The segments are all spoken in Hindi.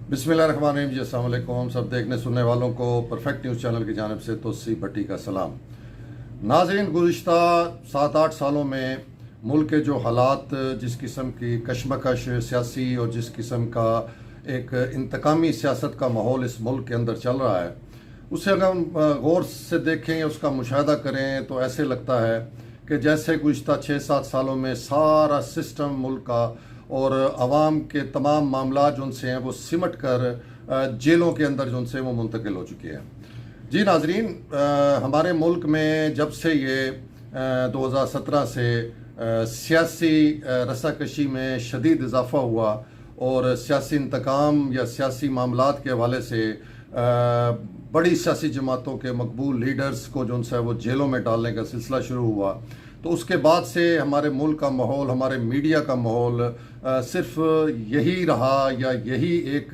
बिस्मिल्लाहिर्रहमानिर्रहीम जी, अस्सलाम वालेकुम। हम सब देखने सुनने वालों को परफेक्ट न्यूज़ चैनल की जानिब से तोसी भट्टी का सलाम। नाज़रीन, गुज़िश्ता 7-8 सालों में मुल्क के जो हालात, जिस किस्म की कशमकश सियासी और जिस किस्म का एक इंतकामी सियासत का माहौल इस मुल्क के अंदर चल रहा है, उसे अगर हम गौर से देखें, उसका मुशाहदा करें तो ऐसे लगता है कि जैसे गुज़िश्ता 6-7 सालों में सारा सिस्टम मुल्क का और आवाम के तमाम मामला जो उनसे हैं वो सिमट कर जेलों के अंदर जो उनसे वो मुंतकिल हो चुके हैं। जी नाजरीन, हमारे मुल्क में जब से ये 2017 से सियासी रसाकशी में शदीद इजाफा हुआ और सियासी इंतकाम या सियासी मामलात के हवाले से बड़ी सियासी जमातों के मकबूल लीडर्स को जो उनसे वो जेलों में डालने का सिलसिला शुरू हुआ, तो उसके बाद से हमारे मुल्क का माहौल, हमारे मीडिया का माहौल सिर्फ यही रहा या यही एक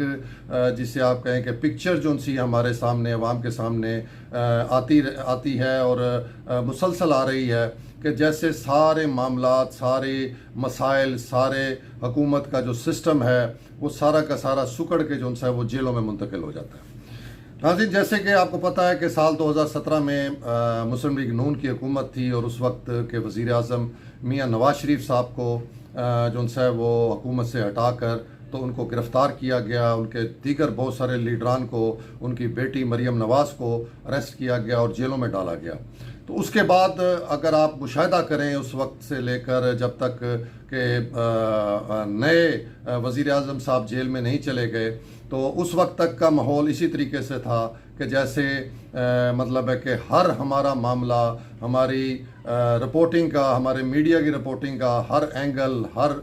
जिसे आप कहें कि पिक्चर जो सी हमारे सामने, अवाम के सामने आती है और मुसलसल आ रही है कि जैसे सारे मामलात, सारे मसाइल, सारे हुकूमत का जो सिस्टम है वो सारा का सारा सुकड़ के जो है वो जेलों में मुंतकिल हो जाता है। नाज़रीन, जैसे कि आपको पता है कि साल 2017 में मुस्लिम लीग नून की हुकूमत थी और उस वक्त के वज़ीर आज़म मियाँ नवाज शरीफ साहब को जो है वो हुकूमत से हटाकर तो उनको गिरफ़्तार किया गया। उनके दीगर बहुत सारे लीडरान को, उनकी बेटी मरियम नवाज़ को अरेस्ट किया गया और जेलों में डाला गया। तो उसके बाद अगर आप मुशाहिदा करें उस वक्त से लेकर जब तक के नए वज़ीर आज़म साहब जेल में नहीं चले गए, तो उस वक्त तक का माहौल इसी तरीके से था कि जैसे मतलब है कि हर हमारा मामला, हमारी रिपोर्टिंग का, हमारे मीडिया की रिपोर्टिंग का हर एंगल, हर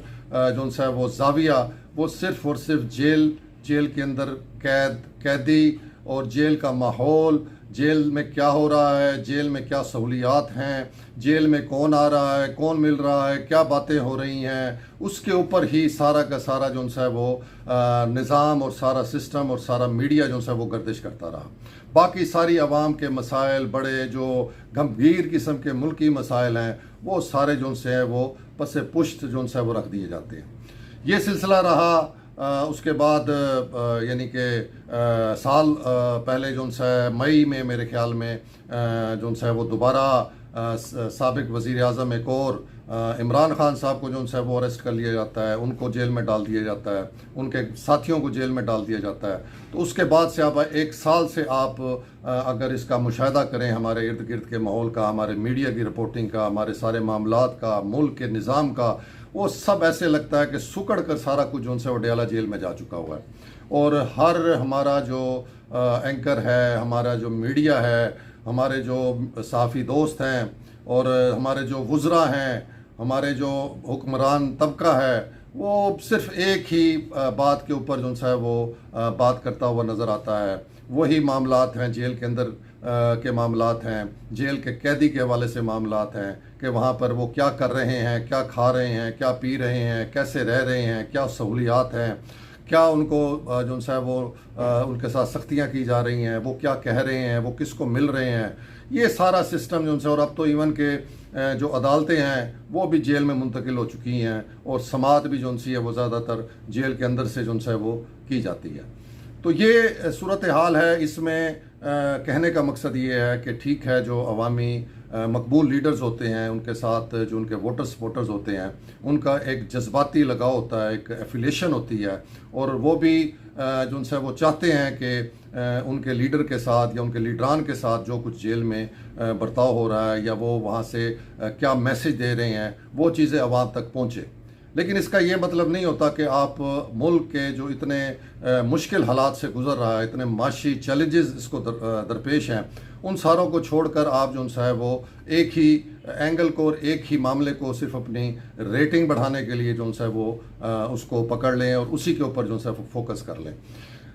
जो है वो जाविया, वो सिर्फ़ और सिर्फ जेल के अंदर कैदी और जेल का माहौल, जेल में क्या हो रहा है, जेल में क्या सहूलियात हैं, जेल में कौन आ रहा है, कौन मिल रहा है, क्या बातें हो रही हैं, उसके ऊपर ही सारा का सारा जो है वो निज़ाम और सारा सिस्टम और सारा मीडिया जो है वो गर्दिश करता रहा। बाकी सारी आवाम के मसाइल, बड़े जो गंभीर किस्म के मुल्की मसाइल हैं, वो सारे जो हैं वो पसे पुश्त जो है वो रख दिए जाते हैं। ये सिलसिला रहा। उसके बाद यानी कि साल पहले जो है मई में मेरे ख्याल में जो है वो दोबारा साबिक वज़ीर आज़म एक और इमरान खान साहब को जो है वो अरेस्ट कर लिया जाता है, उनको जेल में डाल दिया जाता है, उनके साथियों को जेल में डाल दिया जाता है। तो उसके बाद से आप एक साल से आप अगर इसका मुशाहिदा करें हमारे इर्द गिर्द के माहौल का, हमारे मीडिया की रिपोर्टिंग का, हमारे सारे मामलात का, मुल्क के निज़ाम का, वो सब ऐसे लगता है कि सुकड़ कर सारा कुछ जो है वो डयाला जेल में जा चुका हुआ है। और हर हमारा जो एंकर है, हमारा जो मीडिया है, हमारे जो सहाफ़ी दोस्त हैं और हमारे जो वुज़रा हैं, हमारे जो हुक्मरान तबका है, वो सिर्फ़ एक ही बात के ऊपर जो है वो बात करता हुआ नज़र आता है। वही मामलात हैं, जेल के अंदर के मामलात हैं, जेल के कैदी के हवाले से मामलात हैं कि वहाँ पर वो क्या कर रहे हैं, क्या खा रहे हैं, क्या पी रहे हैं, कैसे रह रहे हैं, क्या सहूलियात हैं, क्या उनको जो है वो उनके साथ सख्तियाँ की जा रही हैं, वो क्या कह रहे हैं, वो किसको मिल रहे हैं, ये सारा सिस्टम जो है। और अब तो इवन के जो अदालतें हैं वो भी जेल में मुंतकिल हो चुकी हैं और समात भी जो सी है वो ज़्यादातर जेल के अंदर से जो है वो की जाती है। तो ये सूरत हाल है। इसमें कहने का मकसद ये है कि ठीक है, जो अवामी मकबूल लीडर्स होते हैं, उनके साथ जो उनके वोटर सपोर्टर्स होते हैं, उनका एक जज्बाती लगाव होता है, एक एफिलिएशन होती है और वो भी जो उनसे वो चाहते हैं कि उनके लीडर के साथ या उनके लीडरान के साथ जो कुछ जेल में बर्ताव हो रहा है या वो वहाँ से क्या मैसेज दे रहे हैं, वो चीज़ें अवाम तक पहुँचे। लेकिन इसका ये मतलब नहीं होता कि आप मुल्क के जो इतने मुश्किल हालात से गुज़र रहा है, इतने माशी चैलेंजेस इसको दरपेश हैं, उन सारों को छोड़कर आप जो है वो एक ही एंगल को और एक ही मामले को सिर्फ अपनी रेटिंग बढ़ाने के लिए जो है वो उसको पकड़ लें और उसी के ऊपर जो है फोकस कर लें।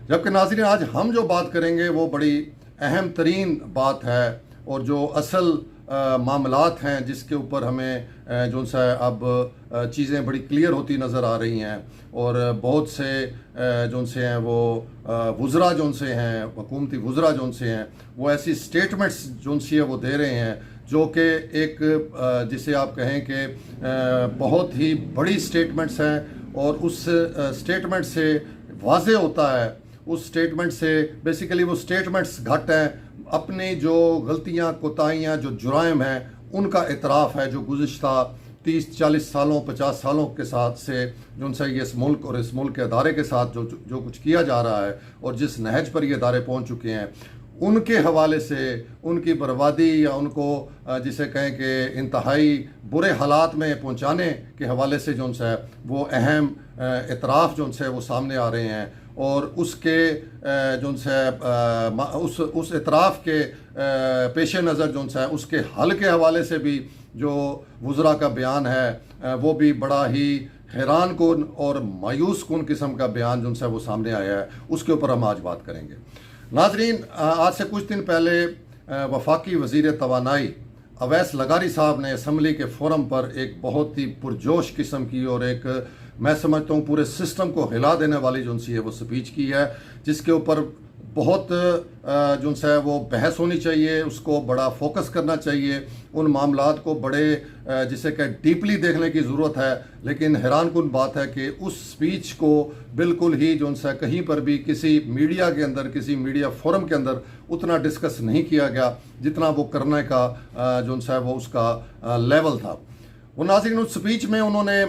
जबकि नाज़रीन, आज हम जो बात करेंगे वो बड़ी अहम तरीन बात है और जो असल मामलात हैं जिसके ऊपर हमें जो है अब चीज़ें बड़ी क्लियर होती नज़र आ रही हैं और बहुत से जो से हैं वो वुज़रा जो से हैं, हुकूमती वुज़रा जो से हैं, वो ऐसी स्टेटमेंट्स जो सी है वो दे रहे हैं जो कि एक जिसे आप कहें कि बहुत ही बड़ी स्टेटमेंट्स हैं और उस स्टेटमेंट से वाज़े होता है, उस स्टेटमेंट से बेसिकली वो स्टेटमेंट्स घट हैं, अपनी जो गलतियां कोताहियां जो जुराइम हैं उनका इतराफ़ है, जो गुज़िश्ता 30-40 सालों 50 सालों के साथ से जो उनसे ये इस मुल्क और इस मुल्क के अदारे के साथ जो कुछ किया जा रहा है और जिस नहज पर ये अदारे पहुँच चुके हैं, उनके हवाले से उनकी बर्बादी या उनको जिसे कहें कि इंतहाई बुरे हालात में पहुंचाने के हवाले से जो उनसे वो अहम इतराफ़ जो उनसे वो सामने आ रहे हैं। और उसके जो उनसे उस इतराफ़ के पेश नज़र जो उनसे उसके हल के हवाले से भी जो वज़रा का बयान है वो भी बड़ा ही हैरान कुन और मायूस कुन किस्म का बयान जो उनसे वो सामने आया है, उसके ऊपर हम आज बात करेंगे। नाजरीन, आज से कुछ दिन पहले वफाकी वज़ीर तवानाई अवैस लगारी साहब ने असम्बली के फोरम पर एक बहुत ही पुरजोश किस्म की और एक मैं समझता हूँ पूरे सिस्टम को हिला देने वाली जो उनसी है वो स्पीच की है, जिसके ऊपर बहुत जो उनसे वो बहस होनी चाहिए, उसको बड़ा फोकस करना चाहिए, उन मामलात को बड़े जिसे कह डीपली देखने की ज़रूरत है। लेकिन हैरान कुन बात है कि उस स्पीच को बिल्कुल ही जो उनसे कहीं पर भी किसी मीडिया के अंदर, किसी मीडिया फोरम के अंदर उतना डिस्कस नहीं किया गया जितना वो करने का जो उनसे वो उसका लेवल था। वो नाज़रीन, उस स्पीच में उन्होंने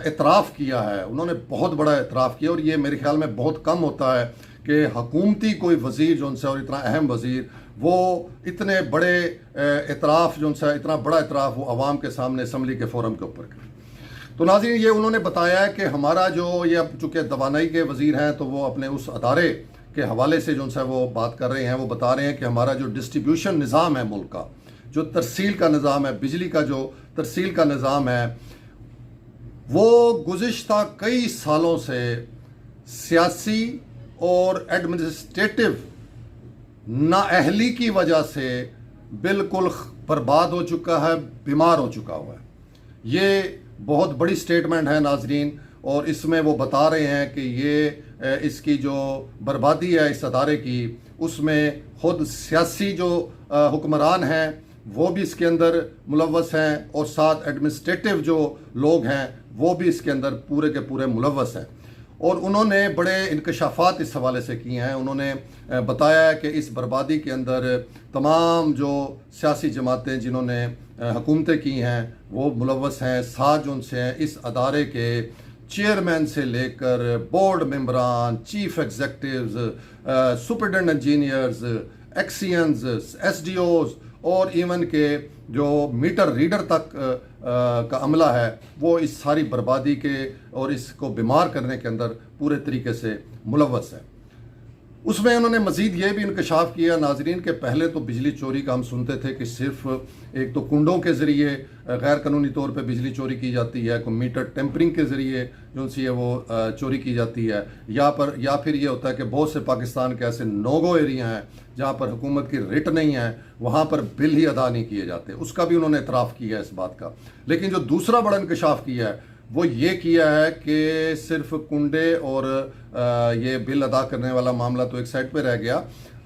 इतराफ़ किया है, उन्होंने बहुत बड़ा इतराफ़ किया और ये मेरे ख्याल में बहुत कम होता है कि हकूमती कोई वज़ीर जो उनसे और इतना अहम वज़ीर वो इतने बड़े इतराफ़ जो उनसे इतना बड़ा इतराफ़ वो आवाम के सामने असम्बली के फोरम के ऊपर करें। तो नाज़रीन, ये उन्होंने बताया है कि हमारा जो ये अब चूँकि तवानाई के वज़ीर हैं तो वो अपने उस अदारे के हवाले से जो उनसे वो बात कर रहे हैं, वो बता रहे हैं कि हमारा जो डिस्ट्रीब्यूशन निज़ाम है मुल्क का, जो तरसील का निज़ाम है, बिजली का जो तरसील का निज़ाम है, वो गुज़िश्ता कई सालों से सियासी और एडमिनिस्ट्रेटिव नाअहली की वजह से बिल्कुल बर्बाद हो चुका है, बीमार हो चुका हुआ है। ये बहुत बड़ी स्टेटमेंट है नाजरीन, और इसमें वो बता रहे हैं कि ये इसकी जो बर्बादी है इस अदारे की, उसमें खुद सियासी जो हुक्मरान हैं वो भी इसके अंदर मुलव्वस हैं और साथ एडमिनिस्ट्रेटिव जो लोग हैं वो भी इसके अंदर पूरे के पूरे मुलव्वस हैं। और उन्होंने बड़े इंकशाफात इस हवाले से किए हैं। उन्होंने बताया है कि इस बर्बादी के अंदर तमाम जो सियासी जमातें जिन्होंने हुकूमतें की हैं वो मुलव्वस हैं, साथ जो उनसे हैं इस अदारे के चेयरमैन से लेकर बोर्ड मेंबरान, चीफ एग्जेक्टिव्स, सुपरिटेंडेंट इंजीनियर्स, एक्सियंस, एसडीओज और इवन के जो मीटर रीडर तक का अमला है वो इस सारी बर्बादी के और इसको बीमार करने के अंदर पूरे तरीके से मुलव्वस है। उसमें उन्होंने मज़ीद ये भी इंकशाफ किया नाजरीन के पहले तो बिजली चोरी का हम सुनते थे कि सिर्फ एक तो कुंडों के ज़रिए गैर कानूनी तौर पे बिजली चोरी की जाती है, कोई मीटर टेम्परिंग के ज़रिए जो सी है वो चोरी की जाती है, या फिर ये होता है कि बहुत से पाकिस्तान के ऐसे नोगो एरिया हैं जहाँ पर हुकूमत की रिट नहीं है, वहाँ पर बिल ही अदा नहीं किए जाते। उसका भी उन्होंने इतराफ़ किया है इस बात का। लेकिन जो दूसरा बड़ा इंकशाफ किया है वो ये किया है कि सिर्फ कुंडे और ये बिल अदा करने वाला मामला तो एक साइड पे रह गया,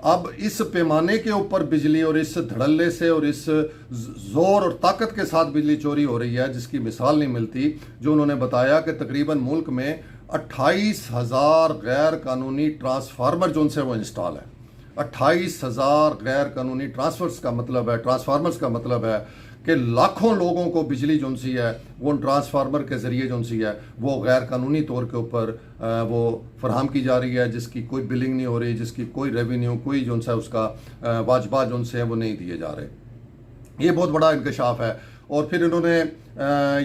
अब इस पैमाने के ऊपर बिजली और इस धड़ल्ले से और इस जोर और ताकत के साथ बिजली चोरी हो रही है जिसकी मिसाल नहीं मिलती। जो उन्होंने बताया कि तकरीबन मुल्क में 28,000 गैर कानूनी ट्रांसफार्मर जो उनसे वो इंस्टॉल है। 28,000 गैर कानूनी ट्रांसफार्मर्स का मतलब है कि लाखों लोगों को बिजली जो सी है वो उन ट्रांसफार्मर के ज़रिए जो सी है वो गैर कानूनी तौर के ऊपर वो फराहम की जा रही है, जिसकी कोई बिलिंग नहीं हो रही, जिसकी कोई रेवेन्यू, कोई जो सा उसका वाजबा जो से है वो नहीं दिए जा रहे। ये बहुत बड़ा इंकशाफ है। और फिर इन्होंने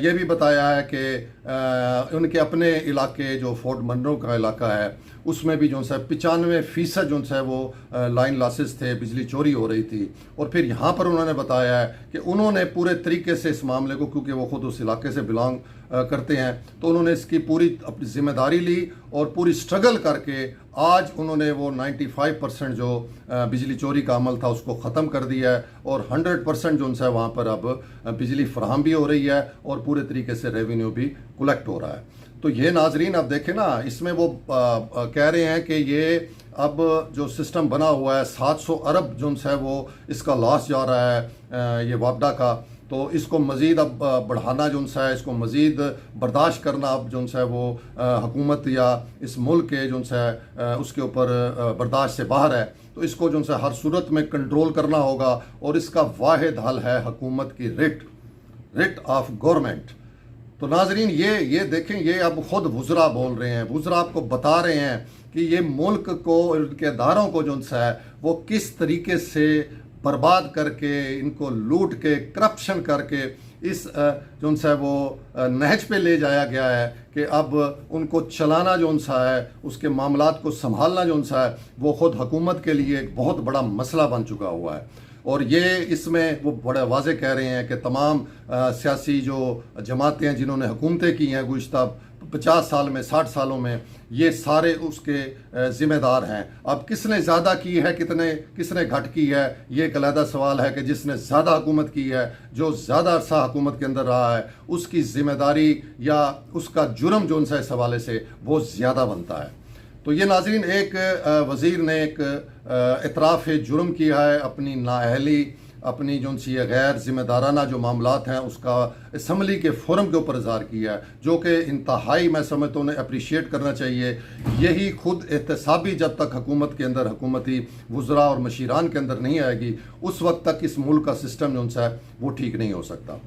ये भी बताया है कि उनके अपने इलाके जो फोर्ट मनरो का इलाका है उसमें भी जो सा 95% जो है वो लाइन लॉसेस थे, बिजली चोरी हो रही थी। और फिर यहाँ पर उन्होंने बताया है कि उन्होंने पूरे तरीके से इस मामले को, क्योंकि वो खुद उस इलाके से बिलोंग करते हैं, तो उन्होंने इसकी पूरी अपनी जिम्मेदारी ली और पूरी स्ट्रगल करके आज उन्होंने वो 95% जो बिजली चोरी का अमल था उसको ख़त्म कर दिया है और 100% जो है वहाँ पर अब बिजली फराहम भी हो रही है और पूरे तरीके से रेवेन्यू भी कलेक्ट हो रहा है। तो ये नाजरीन अब देखें ना, इसमें वो कह रहे हैं कि ये अब जो सिस्टम बना हुआ है 700 अरब जो है वो इसका लॉस जा रहा है ये वापडा का। तो इसको मज़ीद अब बढ़ाना जो है, इसको मज़ीद बर्दाश्त करना अब जो है वो हुकूमत या इस मुल्क के जो है उसके ऊपर बर्दाश्त से बाहर है। तो इसको जो है हर सूरत में कंट्रोल करना होगा और इसका वाहिद हल है हुकूमत की रिट ऑफ गवर्नमेंट। तो नाजरीन ये देखें, ये अब खुद वुज़रा बोल रहे हैं, वुज़रा आपको बता रहे हैं कि ये मुल्क को, इनके अदारों को जो है वो किस तरीके से बर्बाद करके, इनको लूट के, करप्शन करके इस जो है वो नहज पे ले जाया गया है कि अब उनको चलाना जो है, उसके मामलात को संभालना जो है वो ख़ुद हुकूमत के लिए एक बहुत बड़ा मसला बन चुका हुआ है। और ये इसमें वो बड़े वाज़े कह रहे हैं कि तमाम सियासी जो जमातें हैं जिन्होंने हुकूमतें की हैं गुज़िश्ता 50 साल में, 60 सालों में, ये सारे उसके ज़िम्मेदार हैं। अब किसने ज़्यादा की है, किसने घट की है, ये एक अलहदा सवाल है कि जिसने ज़्यादा हुकूमत की है, जो ज़्यादा अरसा हुकूमत के अंदर रहा है, उसकी ज़िम्मेदारी या उसका जुर्म जो उनसे इस हवाले से वो ज़्यादा बनता है। तो ये नाज़रीन एक वज़ीर ने एक इतराफ़ जुर्म किया है, अपनी नाअहली, अपनी जो सी गैर ज़िम्मेदाराना जो मामलात हैं उसका असम्बली के फोरम के ऊपर इज़हार किया है, जो कि इंतहाई मैं समझता हूँ उन्हें अप्रीशिएट करना चाहिए। यही खुद एहतसाबी जब तक हुकूमत के अंदर, हुकूमती वुज़रा और मशीरान के अंदर नहीं आएगी, उस वक्त तक इस मुल्क का सिस्टम जो है वो ठीक नहीं हो सकता।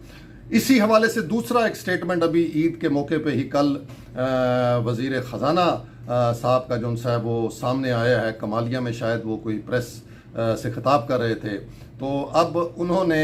इसी हवाले से दूसरा एक स्टेटमेंट अभी ईद के मौके पे ही कल वज़ीर ख़जाना साहब का जो है वो सामने आया है। कमालिया में शायद वो कोई प्रेस से खिताब कर रहे थे। तो अब उन्होंने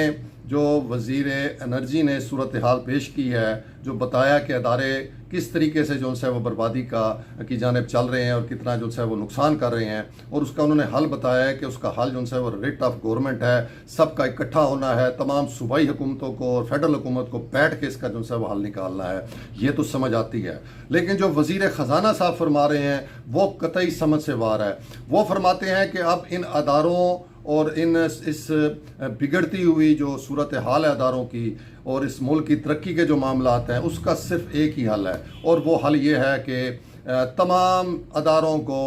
जो वज़ीर एनर्जी ने सूरत हाल पेश की है, जो बताया कि अदारे किस तरीके से जो है वो बर्बादी की जानिब चल रहे हैं और कितना जो है वो नुकसान कर रहे हैं, और उसका उन्होंने हल बताया है कि उसका हल जो है वो रिट ऑफ गवर्नमेंट है। सबका इकट्ठा होना है, तमाम सूबाई हुकूमतों को और फेडरल हुकूमत को बैठ के इसका जो है वो हल निकालना है। ये तो समझ आती है, लेकिन जो वज़ीर ख़जाना साहब फरमा रहे हैं वो कतई समझ से बाहर है। वो फरमाते हैं कि अब इन अदारों और इस बिगड़ती हुई जो सूरत हाल है अदारों की और इस मुल्क की तरक्की के जो मामलात हैं, उसका सिर्फ एक ही हल है, और वो हल ये है कि तमाम अदारों को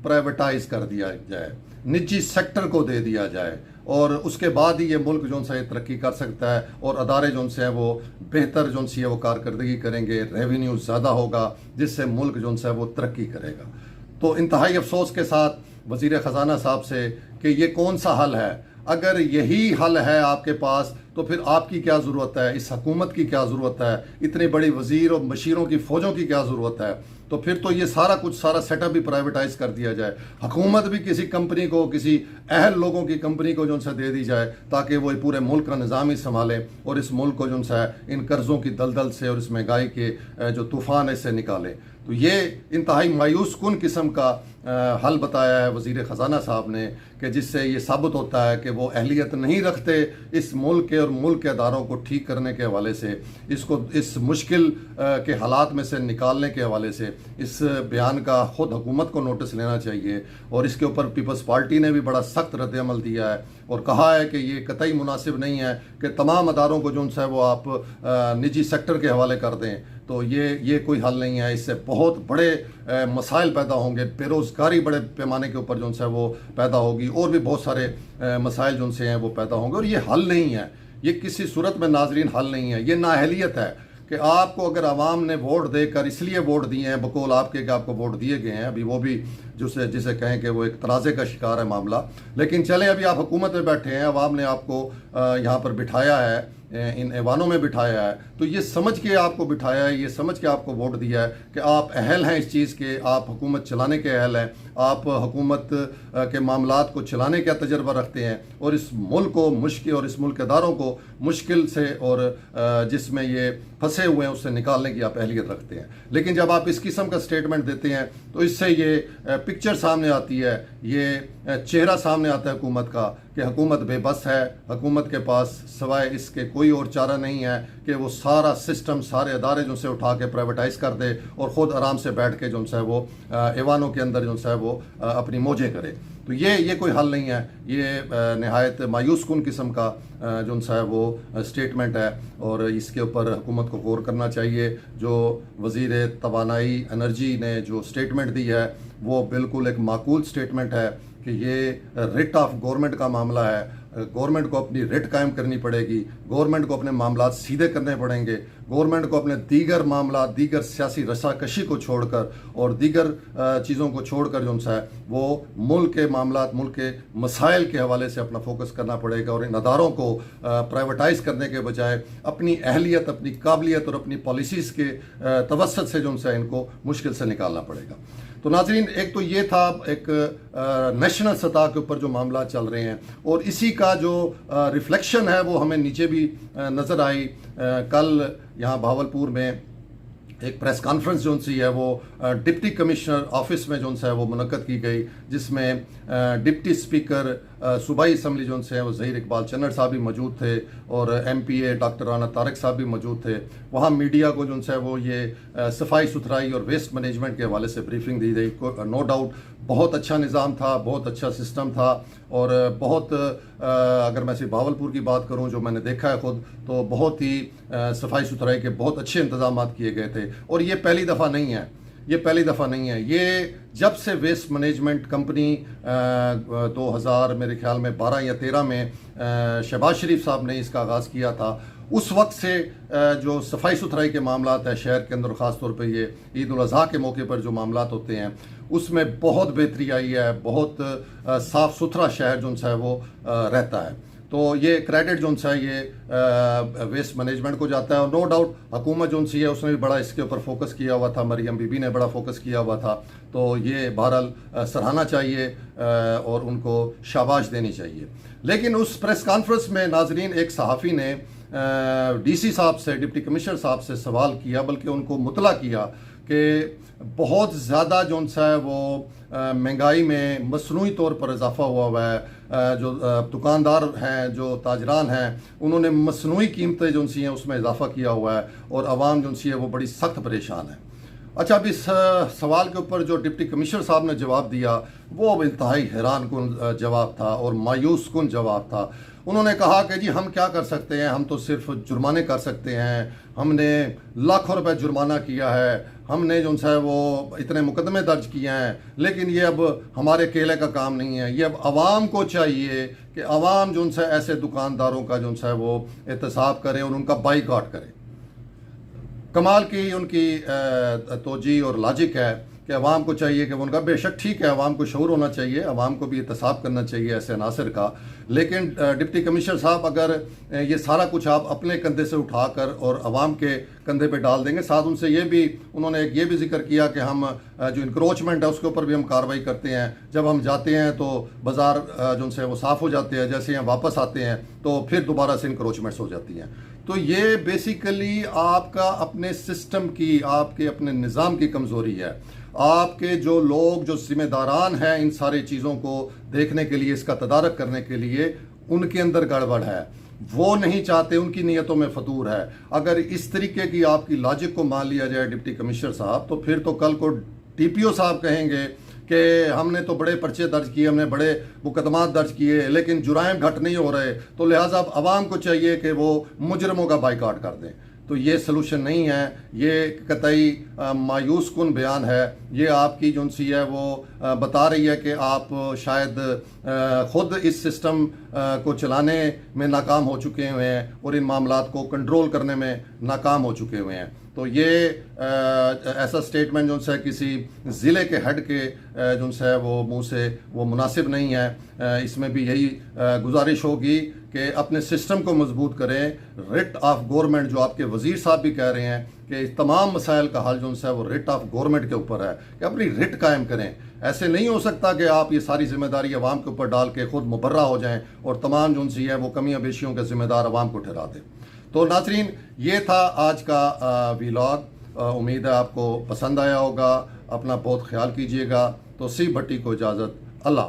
प्राइवेटाइज कर दिया जाए, निजी सेक्टर को दे दिया जाए, और उसके बाद ही ये मुल्क जो है तरक्की कर सकता है और अदारे जो हैं वो बेहतर जो है वो कारकर्दगी करेंगे, रेवेन्यू ज़्यादा होगा, जिससे मुल्क जो है वो तरक्की करेगा। तो इंतहाई अफसोस के साथ वज़ीर ख़जाना साहब से कि ये कौन सा हल है? अगर यही हल है आपके पास तो फिर आपकी क्या ज़रूरत है, इस हुकूमत की क्या ज़रूरत है, इतनी बड़ी वज़ीर और मशीरों की फ़ौजों की क्या ज़रूरत है? तो फिर तो ये सारा सेटअप भी प्राइवेटाइज कर दिया जाए, हुकूमत भी किसी कंपनी को, किसी अहल लोगों की कंपनी को जो है दे दी जाए, ताकि वो पूरे मुल्क का निज़ाम ही संभालें और इस मुल्क को जो है इन कर्ज़ों की दलदल से और इस महंगाई के जो तूफ़ान है इससे निकालें। तो ये इंतहाई मायूस कुन किस्म का हल बताया है वज़ीर ख़जाना साहब ने, कि जिससे ये साबित होता है कि वो अहलियत नहीं रखते इस मुल्क के और मुल्क के अदारों को ठीक करने के हवाले से, इसको इस मुश्किल के हालात में से निकालने के हवाले से। इस बयान का ख़ुद हुकूमत को नोटिस लेना चाहिए, और इसके ऊपर पीपल्स पार्टी ने भी बड़ा सख्त रद्द-ए-अमल दिया है और कहा है कि ये कतई मुनासिब नहीं है कि तमाम अदारों को जो है वो आप निजी सेक्टर के हवाले कर दें। तो ये कोई हल नहीं है, इससे बहुत बड़े मसाइल पैदा होंगे, बेरोज़गारी बड़े पैमाने के ऊपर जो है वो पैदा होगी, और भी बहुत सारे मसाइल जो से हैं वो पैदा होंगे, और ये हल नहीं है, ये किसी सूरत में नाजरीन हल नहीं है। ये नाअहलियत है कि आपको अगर आवाम ने वोट देकर इसलिए वोट दिए हैं बकौल आपके कि आपको वोट दिए गए हैं, अभी वो भी जिसे कहें कि वो एक तराजे का शिकार है मामला, लेकिन चलें अभी आप हुकूमत में बैठे हैं, आवाम ने आपको यहाँ पर बिठाया है, इन ऐवानों में बिठाया है, तो ये समझ के आपको बिठाया है, ये समझ के आपको वोट दिया है कि आप अहल हैं इस चीज़ के, आप हुकूमत चलाने के अहल हैं, आप हुकूमत के मामलात को चलाने का तजर्बा रखते हैं, और इस मुल्क को मुश्किल और इस मुल्क के अदारों को मुश्किल से और जिसमें ये फंसे हुए हैं उससे निकालने की आप अहलियत रखते हैं। लेकिन जब आप इस किस्म का स्टेटमेंट देते हैं तो इससे ये पिक्चर सामने आती है, ये चेहरा सामने आता है हुकूमत का कि हुकूमत बेबस है, हुकूमत के पास सिवाय इसके कोई और चारा नहीं है कि वो सारा सिस्टम, सारे अदारे जो से उठा के प्राइवेटाइज कर दे और ख़ुद आराम से बैठ के जो है वो ऐवानों के अंदर जो है वो अपनी मौजें करे। तो ये कोई हल नहीं है, ये नहायत मायूस कुन किस्म का जो है वो स्टेटमेंट है, और इसके ऊपर हुकूमत को गौर करना चाहिए। जो वज़ीर तवानाई एनर्जी ने जो स्टेटमेंट दी है वो बिल्कुल एक माकूल स्टेटमेंट है, कि ये रिट ऑफ गवर्नमेंट का मामला है, गवर्नमेंट को अपनी रिट कायम करनी पड़ेगी, गवर्नमेंट को अपने मामला सीधे करने पड़ेंगे, गवर्नमेंट को अपने दीगर मामला, दीगर सियासी रसाकशी को छोड़कर और दीगर चीज़ों को छोड़कर जो है वो मुल्क के मामला, मुल्क के मसाइल के हवाले से अपना फोकस करना पड़ेगा और इन अदारों को प्राइवेटाइज करने के बजाय अपनी अहलियत, अपनी काबिलियत और अपनी पॉलिसीज़ के तवस्सुत से जो है इनको मुश्किल से निकालना पड़ेगा। तो नाज़रीन, एक तो ये था एक नेशनल सतह के ऊपर जो मामला चल रहे हैं और इसी का जो रिफ्लेक्शन है वो हमें नीचे भी नज़र आई। कल यहाँ भावलपुर में एक प्रेस कॉन्फ्रेंस जो सी है वो डिप्टी कमिश्नर ऑफिस में जो है वो मुनक्कद की गई, जिसमें डिप्टी स्पीकर सूबाई असम्बली जो है वो ज़हीर इकबाल चन्नड़ साहब भी मौजूद थे और MPA डॉक्टर राना तारक साहब भी मौजूद थे। वहाँ मीडिया को जो है वो ये सफाई सुथराई और वेस्ट मैनेजमेंट के हवाले से ब्रीफिंग दी गई। नो डाउट बहुत अच्छा निज़ाम था, बहुत अच्छा सिस्टम था और बहुत अगर मैं सिर्फ भावलपुर की बात करूं, जो मैंने देखा है खुद, तो बहुत ही सफाई सुथराई के बहुत अच्छे इंतजाम किए गए थे। और ये पहली दफ़ा नहीं है, ये पहली दफ़ा नहीं है। ये जब से वेस्ट मैनेजमेंट कंपनी 2000 मेरे ख्याल में 12 या 13 में शहबाज शरीफ साहब ने इसका आगाज़ किया था, उस वक्त से जो सफाई सुथराई के मामला है शहर के अंदर, ख़ास तौर पे ये ईद उल अज़हा के मौके पर जो मामला होते हैं उसमें बहुत बेहतरी आई है, बहुत साफ़ सुथरा शहर जो है वो रहता है। तो ये क्रेडिट जो है ये वेस्ट मैनेजमेंट को जाता है और नो डाउट हुकूमत जो सी है उसने भी बड़ा इसके ऊपर फोकस किया हुआ था, मरियम बीबी ने बड़ा फोकस किया हुआ था। तो ये बहरहाल सराहना चाहिए और उनको शाबाश देनी चाहिए। लेकिन उस प्रेस कॉन्फ्रेंस में नाजरीन एक सहाफ़ी ने DC साहब से, डिप्टी कमिश्नर साहब से सवाल किया, बल्कि उनको मुतला किया कि बहुत ज़्यादा जो है वो महंगाई में मसनूई तौर पर इजाफा हुआ है। जो दुकानदार हैं, जो ताजरान हैं, उन्होंने मसनूई कीमतें जो सी हैं उसमें इजाफा किया हुआ है और आवाम जो सी है वो बड़ी सख्त परेशान है। अच्छा, अब इस सवाल के ऊपर जो डिप्टी कमिश्नर साहब ने जवाब दिया वो इंतहाई हैरान कुन जवाब था और मायूस कुन जवाब था। उन्होंने कहा कि जी हम क्या कर सकते हैं, हम तो सिर्फ जुर्माने कर सकते हैं, हमने लाखों रुपए जुर्माना किया है, हमने जो है वो इतने मुकदमे दर्ज किए हैं, लेकिन ये अब हमारे अकेले का काम नहीं है, ये अब आवाम को चाहिए कि आवाम जो है ऐसे दुकानदारों का जो है वो एहतसाब करे और उनका बाइकआउट करे। कमाल की उनकी तोजी और लॉजिक है कि अवाम को चाहिए कि उनका, बेशक ठीक है अवाम को शऊर होना चाहिए, अवाम को भी एहतसाब करना चाहिए ऐसे अनासर का, लेकिन डिप्टी कमिश्नर साहब अगर ये सारा कुछ आप अपने कंधे से उठाकर और अवाम के कंधे पे डाल देंगे, साथ उनसे ये भी उन्होंने ये भी जिक्र किया कि हम जो इंक्रोचमेंट है उसके ऊपर भी हम कार्रवाई करते हैं। जब हम जाते हैं तो बाज़ार जो है वो साफ़ हो जाते हैं, जैसे हम वापस आते हैं तो फिर दोबारा से इंक्रोचमेंट्स हो जाती हैं। तो ये बेसिकली आपका अपने सिस्टम की, आपके अपने निज़ाम की कमज़ोरी है। आपके जो लोग जो जिम्मेदारान हैं इन सारी चीज़ों को देखने के लिए, इसका तदारक करने के लिए, उनके अंदर गड़बड़ है, वो नहीं चाहते, उनकी नीयतों में फतूर है। अगर इस तरीके की आपकी लॉजिक को मान लिया जाए डिप्टी कमिश्नर साहब, तो फिर तो कल को TPO साहब कहेंगे कि हमने तो बड़े पर्चे दर्ज किए, हमने बड़े मुकदमात दर्ज किए, लेकिन जुराइम घट नहीं हो रहे, तो लिहाजा अब आवाम को चाहिए कि वो मुजरमों का बाइकआउट कर दें। तो ये सलूशन नहीं है, ये कतई मायूस कुन बयान है। ये आपकी जो सी है वो बता रही है कि आप शायद ख़ुद इस सिस्टम को चलाने में नाकाम हो चुके हुए हैं और इन मामलात को कंट्रोल करने में नाकाम हो चुके हुए हैं। तो ये ऐसा स्टेटमेंट जो है किसी ज़िले के हेड के जो है वो मुंह से वो मुनासिब नहीं है। इसमें भी यही गुजारिश होगी कि अपने सिस्टम को मजबूत करें। रिट ऑफ गवर्नमेंट जो आपके वज़ीर साहब भी कह रहे हैं कि तमाम मसाइल का हल जो है वो रिट ऑफ गवर्नमेंट के ऊपर है कि अपनी रिट कायम करें। ऐसे नहीं हो सकता कि आप ये सारी जिम्मेदारी अवाम के ऊपर डाल के खुद मुबर्रा हो जाएं और तमाम जो सी है वो कमियाँ बेशियों के जिम्मेदार अवाम को ठहरा दें। तो नाज़रीन, ये था आज का व्लॉग। उम्मीद है आपको पसंद आया होगा। अपना बहुत ख्याल कीजिएगा। तो सी भट्टी को इजाज़त। अल्लाह।